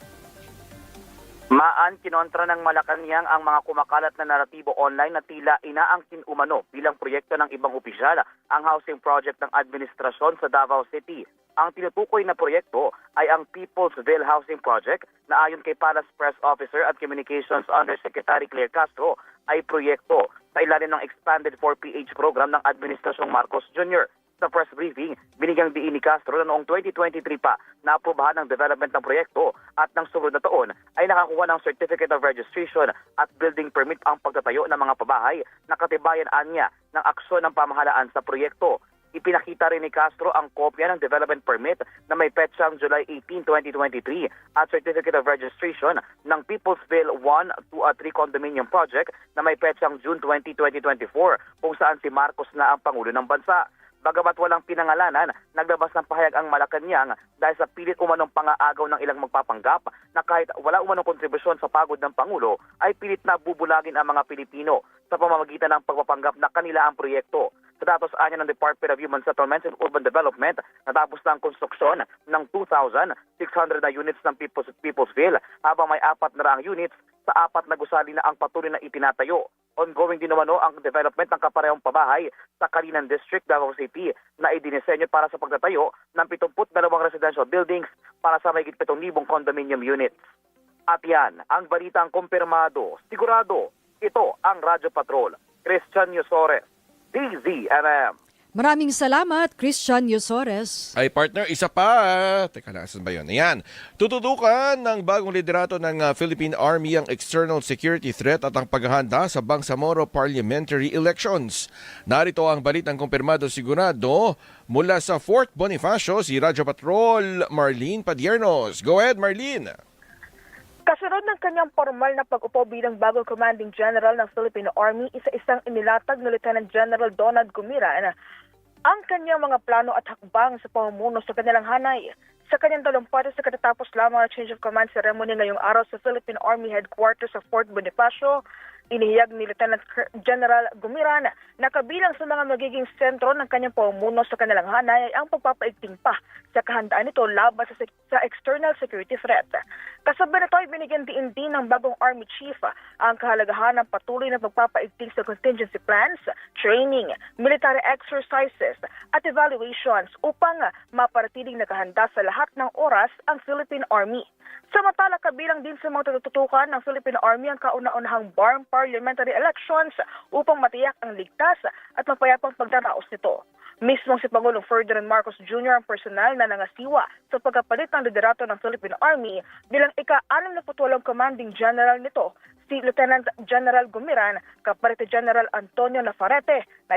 Kinontra ng Malacanang ang mga kumakalat na naratibo online na tila inaangkin umano bilang proyekto ng ibang opisyal ang housing project ng administrasyon sa Davao City. Ang tinutukoy na proyekto ay ang Peoplesville Housing Project na ayon kay Palace Press Officer at Communications Undersecretary Claire Castro ay proyekto sa ilalim ng Expanded 4PH program ng Administrasyong Marcos Jr. Sa press briefing, binigyang diin ni Castro na noong 2023 pa naaprubahan ng development ng proyekto at ng sumunod na taon ay nakakuha ng Certificate of Registration at Building Permit ang pagtatayo ng mga pabahay na katibayan anya ng aksyon ng pamahalaan sa proyekto. Ipinakita rin ni Castro ang kopya ng development permit na may petsang July 18, 2023 at Certificate of Registration ng Peoplesville 1, 2 at 3 Condominium Project na may petsang June 20, 2024 kung saan si Marcos na ang Pangulo ng Bansa. Bagamat walang pinangalanan, naglabas ng pahayag ang Malacanang dahil sa pilit umanong pangaagaw ng ilang magpapanggap na kahit wala umanong kontribusyon sa pagod ng Pangulo, ay pilit na bubulagin ang mga Pilipino sa pamamagitan ng pagpapanggap na kanila ang proyekto. Sa datos anya ng Department of Human Settlements and Urban Development, natapos na ang konstruksyon ng 2,600 na units ng Peoplesville habang may 400 units sa 4 na gusali na ang patuloy na itinatayo. Ongoing din naman ang development ng kaparehong pabahay sa Kalinan District, Davao City na idinisenyo para sa pagtatayo ng 72 residential buildings para sa mahigit 7,000 condominium units. At yan, ang balitang kumpirmado. Sigurado, ito ang Radyo Patrol. Christian Yosores, DZMM. Maraming salamat, Christian Yosores. Ay partner, isa pa. Teka lang, saan ba yun? Ayan. Tututukan ng bagong liderato ng Philippine Army ang external security threat at ang paghahanda sa Bangsamoro parliamentary elections. Narito ang balitang kumpirmado sigurado mula sa Fort Bonifacio, si Radyo Patrol Marlene Padiernos. Go ahead, Marlene. Kasunod ng kanyang formal na pag-upo bilang bagong commanding general ng Philippine Army, isa-isang inilatag ni Lieutenant General Donald Gumiran ang kanyang mga plano at hakbang sa pamumuno sa kanilang hanay. Sa kanyang talumpati sa katatapos lamang ng change of command ceremony ngayong araw sa Philippine Army Headquarters sa Fort Bonifacio, inihiyag ni Lieutenant General Gumiran na kabilang sa mga magiging sentro ng kanyang pamumuno sa kanilang hanay ay ang pagpapaigting pa sa kahandaan nito laban sa external security threat. Kasabay nito ay binigyan din ng bagong Army Chief ang kahalagahan ng patuloy na pagpapaigting sa contingency plans, training, military exercises at evaluations upang maparatiling nakahanda sa lahat ng oras ang Philippine Army. Samantala, kabilang din sa mga tututukan ng Philippine Army ang kauna-unahang BARM parliamentary elections upang matiyak ang ligtas at mapayapang pagdaraos nito. Mismong si Pangulong Ferdinand Marcos Jr. ang personal na nangasiwa sa pagkapalit ng liderato ng Philippine Army bilang ika-68 commanding general nito, si Lieutenant General Gumiran, kapalit ni General Antonio Navarrete na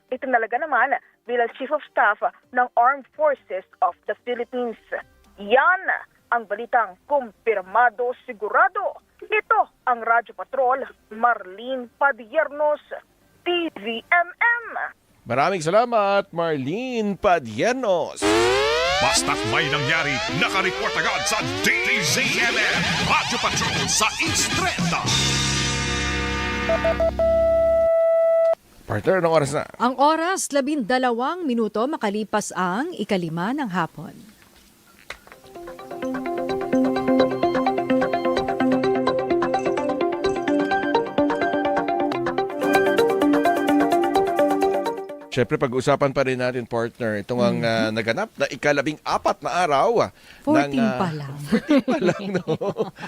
itinalaga naman bilang Chief of Staff ng Armed Forces of the Philippines. Yan ang balitang kumpirmado sigurado. Ito ang Radyo Patrol, Marlene Padiernos, TVMM. Maraming salamat, Marlene Padiernos. Basta't may nangyari, nakareport agad sa DZMM. Radyo Patrol sa Instreta. Partner, anong oras na? Ang oras, 12 minuto makalipas ang 5:00 ng hapon. Siyempre, pag-usapan pa rin natin, partner, itong ang naganap na ika-14 na araw. 14 pa lang. 14 pa lang, no?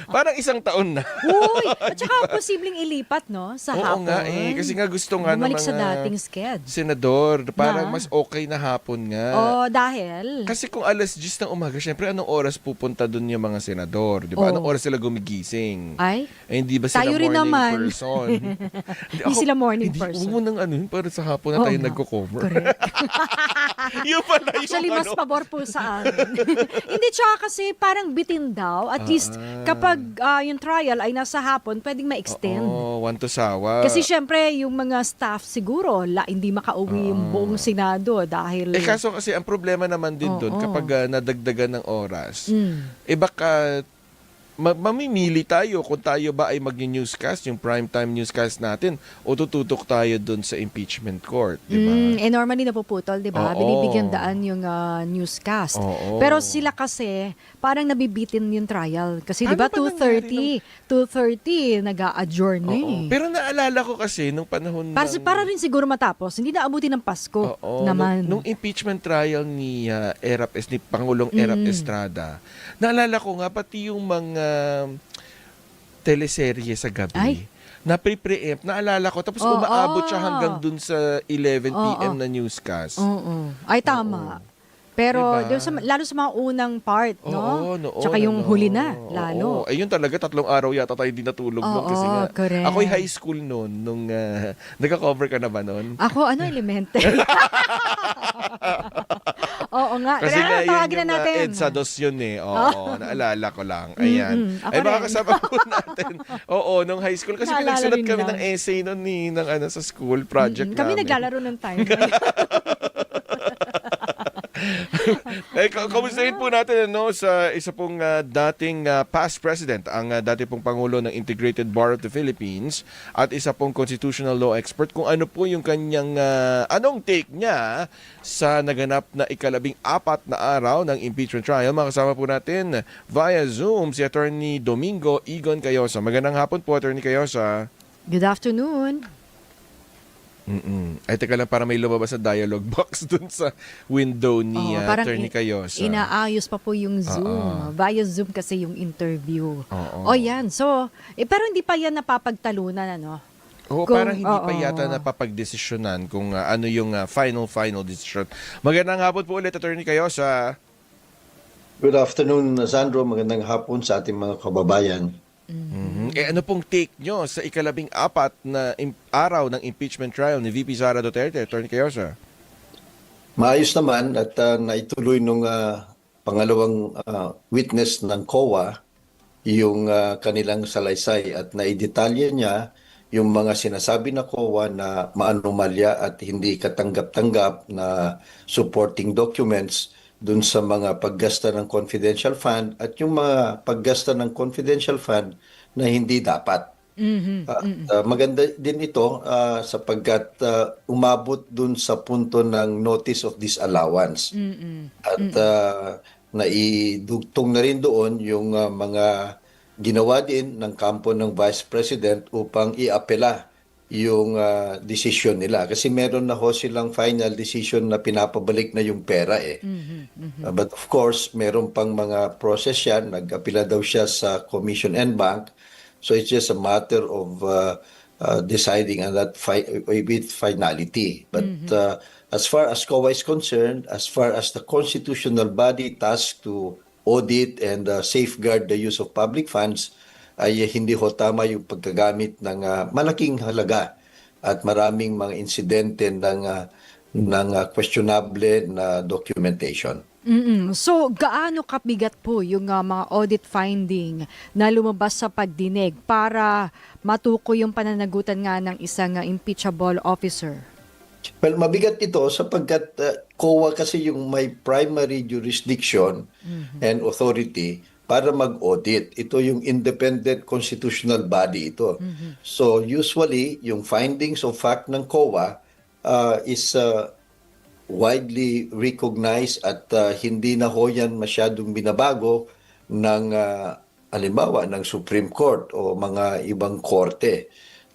Parang isang taon na. Uy! At saka posibleng ilipat, no? Sa Oo hapon. nga eh. Kasi nga gusto nga ng Bumalik mga sa dating sked. senador. Parang Na? mas okay na hapon nga. Oh, dahil? Kasi kung alas 10 ng umaga, syempre anong oras pupunta dun yung mga senador? Di ba? Oo. Anong oras sila gumigising? Ay? Eh, hindi ba sila Tayo rin morning naman. person? Hindi sila morning person. Huwag mo nang ano yun, para sa hapon na Oo tayo nga. nagko-cover. Correct. Yun pala yung Actually, mas ano. pabor po sa amin. Hindi, tsaka kasi parang bitin daw. At least, kapag yung trial ay nasa hapon, pwedeng ma-extend. Oo, one to sawa. Kasi syempre, yung mga staff siguro, hindi makauwi yung buong Senado dahil... Kaso kasi ang problema naman din doon, kapag nadagdagan ng oras, baka mamimili tayo kung tayo ba ay mag-newscast, yung primetime newscast natin, o tututok tayo doon sa impeachment court, di ba? normally napuputol, di ba? Oo. Binibigyan daan yung newscast. Oo. Pero sila kasi, parang nabibitin yung trial. Kasi di Ano ba, ba nangyari 2:30 nag-a-adjourn na eh. Pero naalala ko kasi, nung panahon Para rin siguro matapos, hindi na abutin ng Pasko naman. Nung impeachment trial ni ni Pangulong Erap Estrada, naalala ko nga pati yung mga teleserye sa gabi. Ay. Na pre-preempt, naalala ko. Tapos Oo. umaabot siya hanggang dun sa 11 p.m. na newscast. Oo. Ay, tama. Pero Diba? doon lalo sa mga unang part, no? Oo, noon, Tsaka yung huli na, Oo. lalo. Ayun talaga, 3 araw yata tayo hindi natulog nun. Kasi nga, correct. ako'y high school noon, nung nagka-cover ka na ba noon? Ako, elementary. Oo nga. Kasi Kaya nga yun tawagin yung na natin. EDSA 2 yun eh. Oo, naalala ko lang. Ayan. Ako Ay baka rin. kasama po natin. Oo, nung high school. Kasi Naalala pinagsulat rin kami lang. ng essay noon sa school project Kami namin. naglalaro ng time. Kamustahin po natin sa isa pong dating past president, ang dati pong Pangulo ng Integrated Bar of the Philippines at isa pong constitutional law expert kung ano po yung kanyang anong take niya sa naganap na ika-14 na araw ng impeachment trial. Makasama po natin via Zoom si Attorney Domingo Igon Cayosa. Magandang hapon po, Attorney Cayosa. Good afternoon. Ay, teka lang, para may lumabas na dialogue box dun sa window ni Parang Attorney Cayosa. inaayos pa po yung Zoom. Via Zoom kasi yung interview. Oo. O yan. So, pero hindi pa yan napapagtalunan, ano? Oo, Kung- parang hindi pa oo. yata napapagdesisyonan kung ano yung final decision. Magandang hapon po ulit, Attorney Cayosa. Good afternoon, Sandro. Magandang hapon sa ating mga kababayan. Ano pong take nyo sa ika-14 na araw ng impeachment trial ni VP Sara Duterte, Attorney Cayosa? Maayos naman at naituloy nung pangalawang witness ng COA yung kanilang salaysay at naidetalye niya yung mga sinasabi na COA na maanomalya at hindi katanggap-tanggap na supporting documents dun sa mga paggasta ng confidential fund at yung mga paggasta ng confidential fund na hindi dapat. Maganda din ito sapagkat umabot dun sa punto ng notice of disallowance. At naidugtong na rin doon yung mga ginawa din ng kampo ng Vice President upang iapela yung decision nila. Kasi meron na ho silang final decision na pinapabalik na yung pera eh. But of course, meron pang mga process yan. Nag-apela daw siya sa Commission and Bank. So it's just a matter of deciding on that with finality. But as far as COA is concerned, as far as the constitutional body tasked to audit and safeguard the use of public funds, ay hindi ho tama yung pagkagamit ng malaking halaga at maraming mga insidente ng questionable na documentation. So, gaano kabigat po yung mga audit finding na lumabas sa pagdinig para matukoy yung pananagutan nga ng isang impeachable officer? Well, mabigat ito sapagkat COA kasi yung may primary jurisdiction and authority para mag-audit. Ito yung independent constitutional body ito. So usually, yung findings of fact ng COA is widely recognized at hindi na ho yan masyadong binabago ng halimbawa ng Supreme Court o mga ibang korte.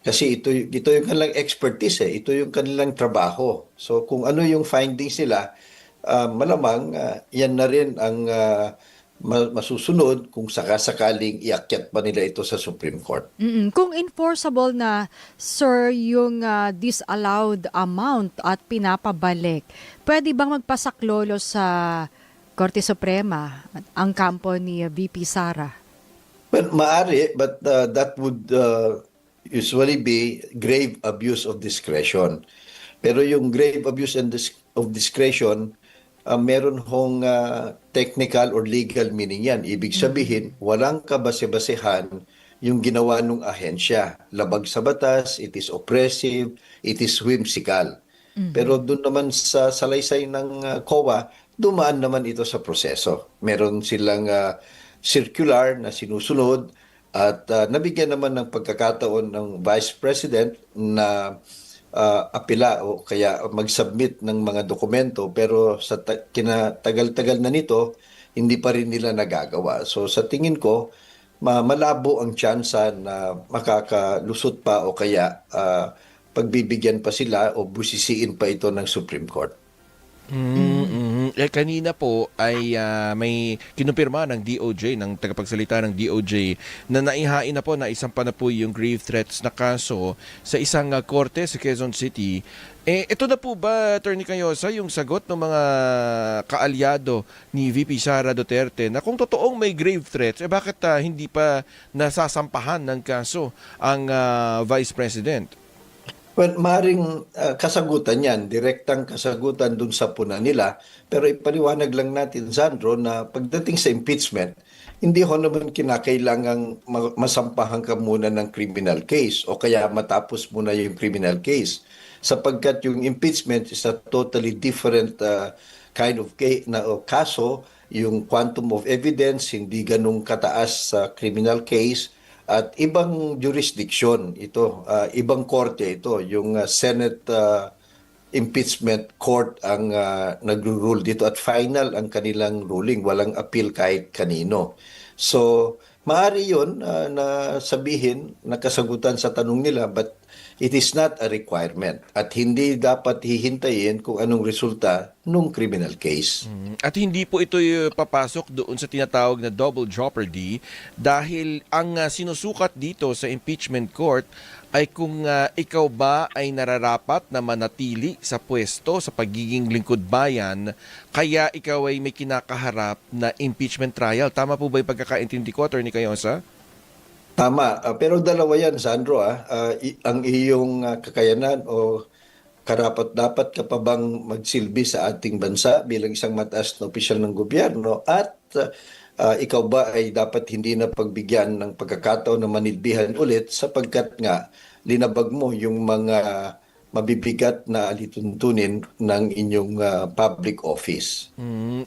Kasi ito yung kanilang expertise eh. Ito yung kanilang trabaho. So kung ano yung findings nila, malamang yan na rin ang masusunod kung sakasakaling iakyat pa nila ito sa Supreme Court. Kung enforceable na, sir, yung disallowed amount at pinapabalik, pwede bang magpasaklolo sa Korte Suprema ang kampo ni VP Sara? Well, maaari, but that would usually be grave abuse of discretion. Pero yung grave abuse of discretion, meron hong technical or legal meaning yan. Ibig sabihin, walang kabase-basehan yung ginawa ng ahensya. Labag sa batas, it is oppressive, it is whimsical. Pero doon naman sa salaysay ng COA, dumaan naman ito sa proseso. Meron silang circular na sinusunod at nabigyan naman ng pagkakataon ng Vice President na apela o kaya mag-submit ng mga dokumento, pero sa kinatagal-tagal na nito, hindi pa rin nila nagagawa. So sa tingin ko, malabo ang tsansa na makakalusot pa o kaya pagbibigyan pa sila o busisiin pa ito ng Supreme Court. Kanina po ay may kinumpirma ng DOJ, ng tagapagsalita ng DOJ, na naihain na po, na isampa na po yung grave threats na kaso sa isang korte sa Quezon City. Ito na po ba, Attorney Cayosa, yung sagot ng mga kaalyado ni VP Sara Duterte na kung totoong may grave threats, bakit hindi pa nasasampahan ng kaso ang Vice President? Well, maaaring kasagutan yan, direktang kasagutan dun sa puna nila. Pero ipaliwanag lang natin, Sandro, na pagdating sa impeachment, hindi ho naman kinakailangang masampahan ka muna ng criminal case o kaya matapos muna yung criminal case. Sapagkat yung impeachment is a totally different kind of kaso. Yung quantum of evidence, hindi ganun kataas sa criminal case. At ibang jurisdiction ito, ibang korte ito, yung Senate Impeachment Court ang nagro-rule dito at final ang kanilang ruling, walang appeal kahit kanino. So, maaari yun na sabihin, nakasagutan sa tanong nila, but It is not a requirement at hindi dapat hihintayin kung anong resulta nung criminal case. At hindi po ito papasok doon sa tinatawag na double jeopardy dahil ang sinusukat dito sa impeachment court ay kung ikaw ba ay nararapat na manatili sa pwesto sa pagiging lingkod bayan kaya ikaw ay may kinakaharap na impeachment trial. Tama po ba yung pagkakaintindi ko, Atty. Cayosa? Tama, pero dalawa yan, Sandro. Ang iyong kakayanan o karapat-dapat ka pa bang magsilbi sa ating bansa bilang isang mataas na opisyal ng gobyerno at ikaw ba ay dapat hindi na pagbigyan ng pagkakataon na manilbihan ulit sapagkat nga linabag mo yung mga mabibigat na alituntunin ng inyong public office.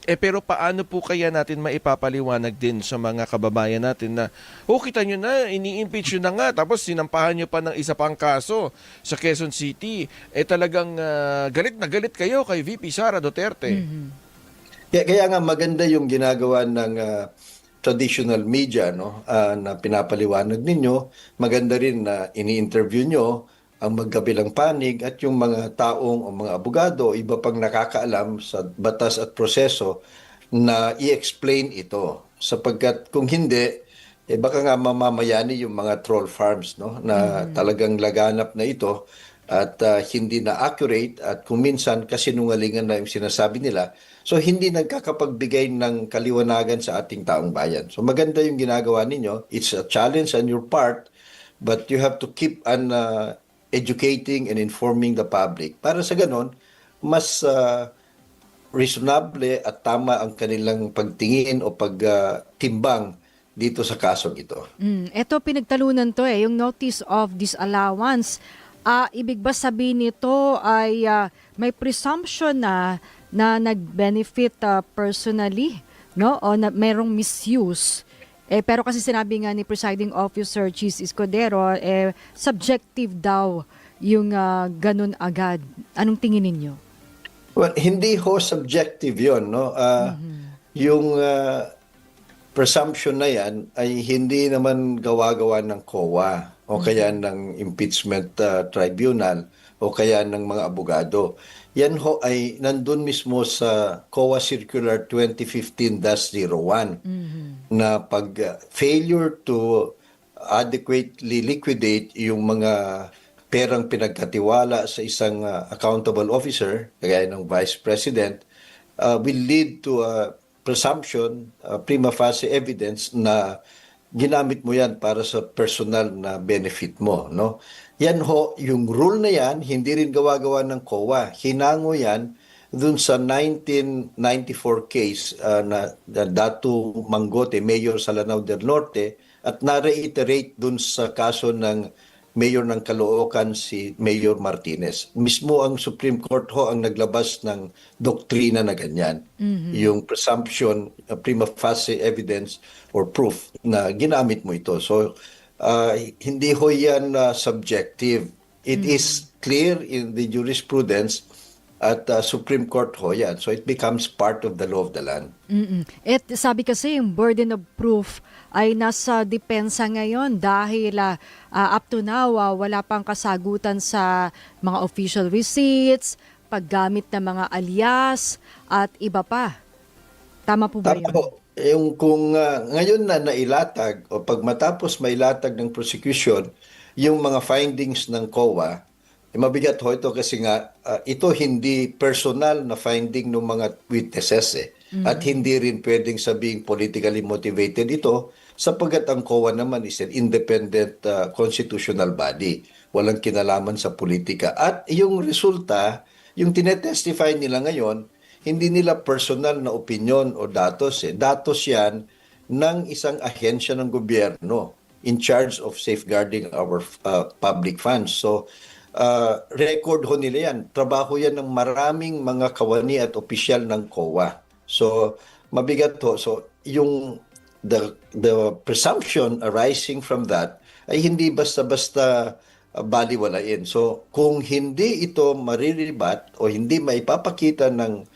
Pero paano po kaya natin maipapaliwanag din sa mga kababayan natin na kita nyo na, ini-impeach nyo na nga tapos sinampahan nyo pa ng isa pang kaso sa Quezon City. Talagang galit na galit kayo kay VP Sara Duterte. Kaya nga maganda yung ginagawa ng traditional media na pinapaliwanag ninyo. Maganda rin na ini-interview nyo ang magkabilang panig at yung mga taong o mga abogado, iba pang nakakaalam sa batas at proseso na i-explain ito. Sapagkat kung hindi, baka nga mamamayani yung mga troll farms na talagang laganap na ito at hindi na accurate at kung minsan kasinungalingan na yung sinasabi nila. So hindi nagkakapagbigay ng kaliwanagan sa ating taong bayan. So maganda yung ginagawa ninyo. It's a challenge on your part, but you have to keep educating and informing the public. Para sa ganon, mas reasonable at tama ang kanilang pagtingin o pagtimbang dito sa kasong ito. Ito pinagtalunan to yung notice of disallowance. Ibig ba sabihin nito ay may presumption na nag-benefit personally, o na merong misuse? Pero kasi sinabi nga ni Presiding Officer Cheese Escudero, subjective daw yung ganun agad. Anong tingin ninyo? Well, hindi subjective yun. Yung presumption na yan ay hindi naman gawa-gawa ng COA o kaya ng impeachment tribunal o kaya ng mga abogado. Yan ay nandun mismo sa COA Circular 2015-01 na pag failure to adequately liquidate yung mga perang pinagkatiwala sa isang accountable officer, kagaya ng Vice President, will lead to a presumption, prima facie evidence na ginamit mo yan para sa personal na benefit mo. Yan yung rule na yan, hindi rin gawa-gawa ng COA. Hinango yan dun sa 1994 case na Datu Mangote, Mayor sa Lanao del Norte, at na-reiterate dun sa kaso ng Mayor ng Caloocan, si Mayor Martinez. Mismo ang Supreme Court ang naglabas ng doktrina na ganyan. Yung presumption, prima facie evidence or proof na ginamit mo ito. So, hindi yan subjective. It is clear in the jurisprudence at Supreme Court yan. So it becomes part of the law of the land. Sabi kasi yung burden of proof ay nasa depensa ngayon dahil up to now wala pang kasagutan sa mga official receipts, paggamit ng mga alias at iba pa. Tama po ba yun? Yung kung ngayon na nailatag o pag matapos mailatag ng prosecution yung mga findings ng COA, mabigat ito kasi nga ito hindi personal na finding ng mga witnesses at hindi rin pwedeng sabing politically motivated ito sapagkat ang COA naman is an independent constitutional body. Walang kinalaman sa politika. At yung resulta, yung tinetestify nila ngayon, hindi nila personal na opinion o datos. Datos yan ng isang ahensya ng gobyerno in charge of safeguarding our public funds. So, record nila yan. Trabaho yan ng maraming mga kawani at opisyal ng COA. So, mabigat So, yung the presumption arising from that ay hindi basta-basta baliwalain. So, kung hindi ito mariribat o hindi maipapakita ng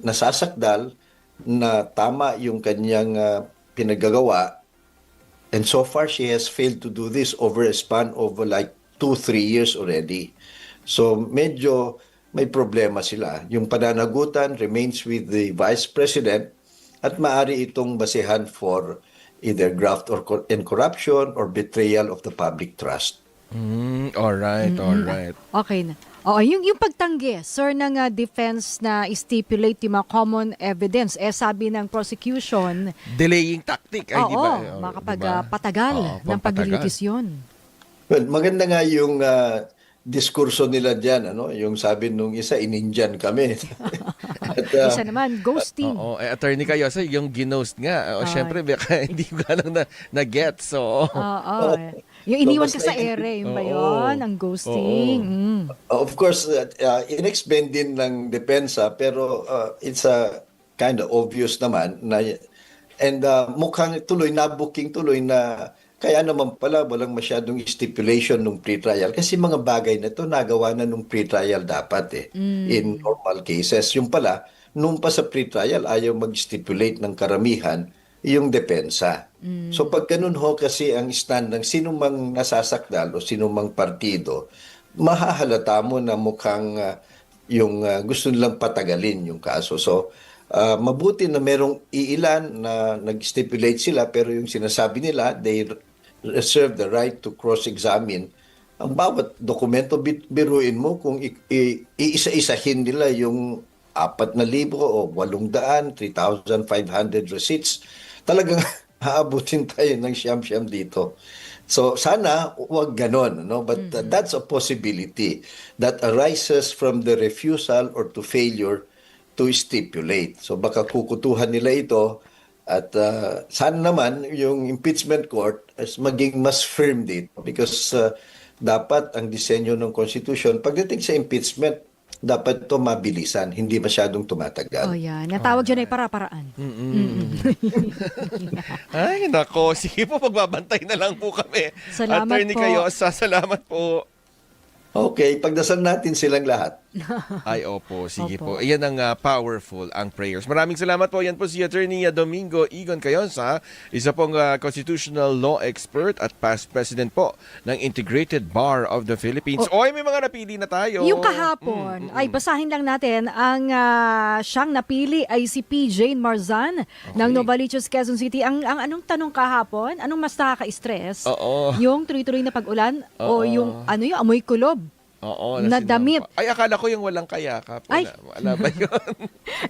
nasasakdal na tama yung kanyang pinagagawa, and so far she has failed to do this over a span of like 2-3 years already. So medyo may problema sila. Yung pananagutan remains with the Vice President at maaari itong basehan for either graft and corruption or betrayal of the public trust. Alright. Okay na. Oo, yung pagtanggi, sir, ng defense na stipulate yung mga common evidence, sabi ng prosecution, Delaying tactic, ay di ba? makapagpatagal ng paglilitisyon. Well, maganda nga yung diskurso nila dyan, yung sabi nung isa, inindian kami. At, Isa naman, ghosting. Oo, attorney kayo, so yung ginost nga, syempre baka hindi ko lang na-get, so... Oo. Yung iniwan ka So, sa basta- ere, yun ba Oo. yun? Ang ghosting. Of course, in-explain din ng depensa, pero it's kind of obvious naman na and mukhang nabooking tuloy na kaya naman pala walang masyadong stipulation nung pre-trial kasi mga bagay na to nagawa na nung pre-trial dapat in normal cases. Yung pala, nung pa sa pre-trial ayaw mag-stipulate ng karamihan yung depensa. So pag ganun ho kasi ang stand ng sino mang nasasakdal o sino mang partido, mahahalata mo na mukhang yung gusto nilang patagalin yung kaso. So mabuti na merong iilan na nag-stipulate sila pero yung sinasabi nila, they reserve the right to cross-examine ang bawat dokumento. Biruin mo kung iisa-isahin nila yung 4,000 o 800, 3,500 receipts. Talagang haabutin tayo ng siyam-siyam dito. So sana wag ganon, but that's a possibility that arises from the refusal or to failure to stipulate. So baka kukutuhan nila ito at sana naman yung impeachment court is maging mas firm dito because dapat ang disenyo ng Constitution pagdating sa impeachment dapat ito mabilisan, hindi masyadong tumatagal. Oh, yan. Natawag dyan ay para-paraan. Ay, nako. Sige po, magbabantay na lang po kami. Salamat Attorney po. kayo, salamat po. Okay, pagdasal natin silang lahat. Ay, opo. Sige Opo. po. Iyan ang powerful, ang prayers. Maraming salamat po. Yan po si Attorney Domingo Igon Cayonza, isa pong constitutional law expert at past president po ng Integrated Bar of the Philippines. Oy, may mga napili na tayo. Yung kahapon, ay basahin lang natin, ang siyang napili ay si P. Jane Marzan ng Novaliches, Quezon City. Ang anong tanong kahapon? Anong mas nakaka-stress? Oo. Yung tuloy-tuloy na pag-ulan o Oo. yung yung amoy kulob? Oo, na sinampa. damit. Ay, akala ko yung walang kayakap. Ay. Wala ba yun?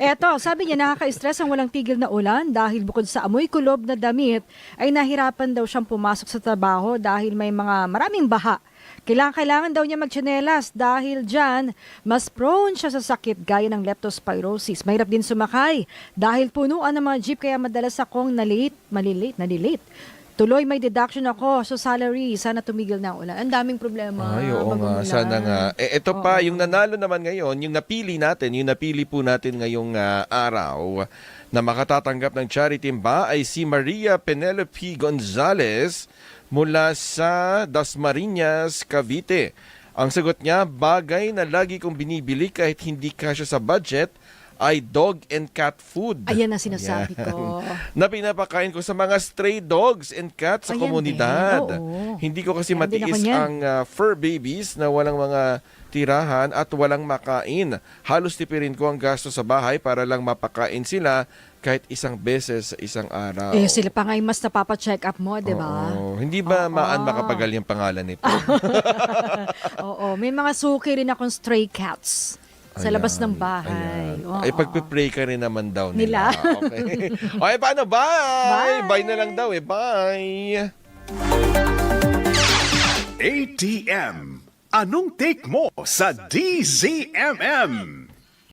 Eto, sabi niya nakaka-stress ang walang tigil na ulan dahil bukod sa amoy kulob na damit ay nahirapan daw siyang pumasok sa trabaho dahil may maraming baha. Kailangan daw niya magtsinelas dahil dyan mas prone siya sa sakit gaya ng leptospirosis. Mahirap din sumakay dahil punuan ng mga jeep kaya madalas akong malilate. Tuloy may deduction ako sa salary. Sana tumigil na ang ulan. Ang daming problema. Ay, oo nga. Bagong Sana ulan. nga. Ito pa, yung nanalo naman ngayon, yung napili po natin ngayong araw na makatatanggap ng charity ba ay si Maria Penelope Gonzalez mula sa Dasmariñas, Cavite. Ang sagot niya, bagay na lagi kong binibili kahit hindi kasya sa budget ay dog and cat food. Ayan ang sinasabi ko. Na pinapakain ko sa mga stray dogs and cats sa Ayan komunidad. din, oo. Hindi ko kasi Ayan din matiis ako niyan. ang fur babies na walang mga tirahan at walang makain. Halos tipirin ko ang gasto sa bahay para lang mapakain sila kahit isang beses sa isang araw. Sila pa nga yung mas napapacheck up mo, di ba? Oo. Hindi ba makapagal yung pangalan nito? Oo, may mga suki rin akong stray cats sa labas ng bahay. Ayan. Oo. Ay, pagpipray ka rin naman daw Nila. nila. Okay. Okay, paano? Bye! Bye! Bye na lang daw Bye! ATM. Anong take mo sa DZMM?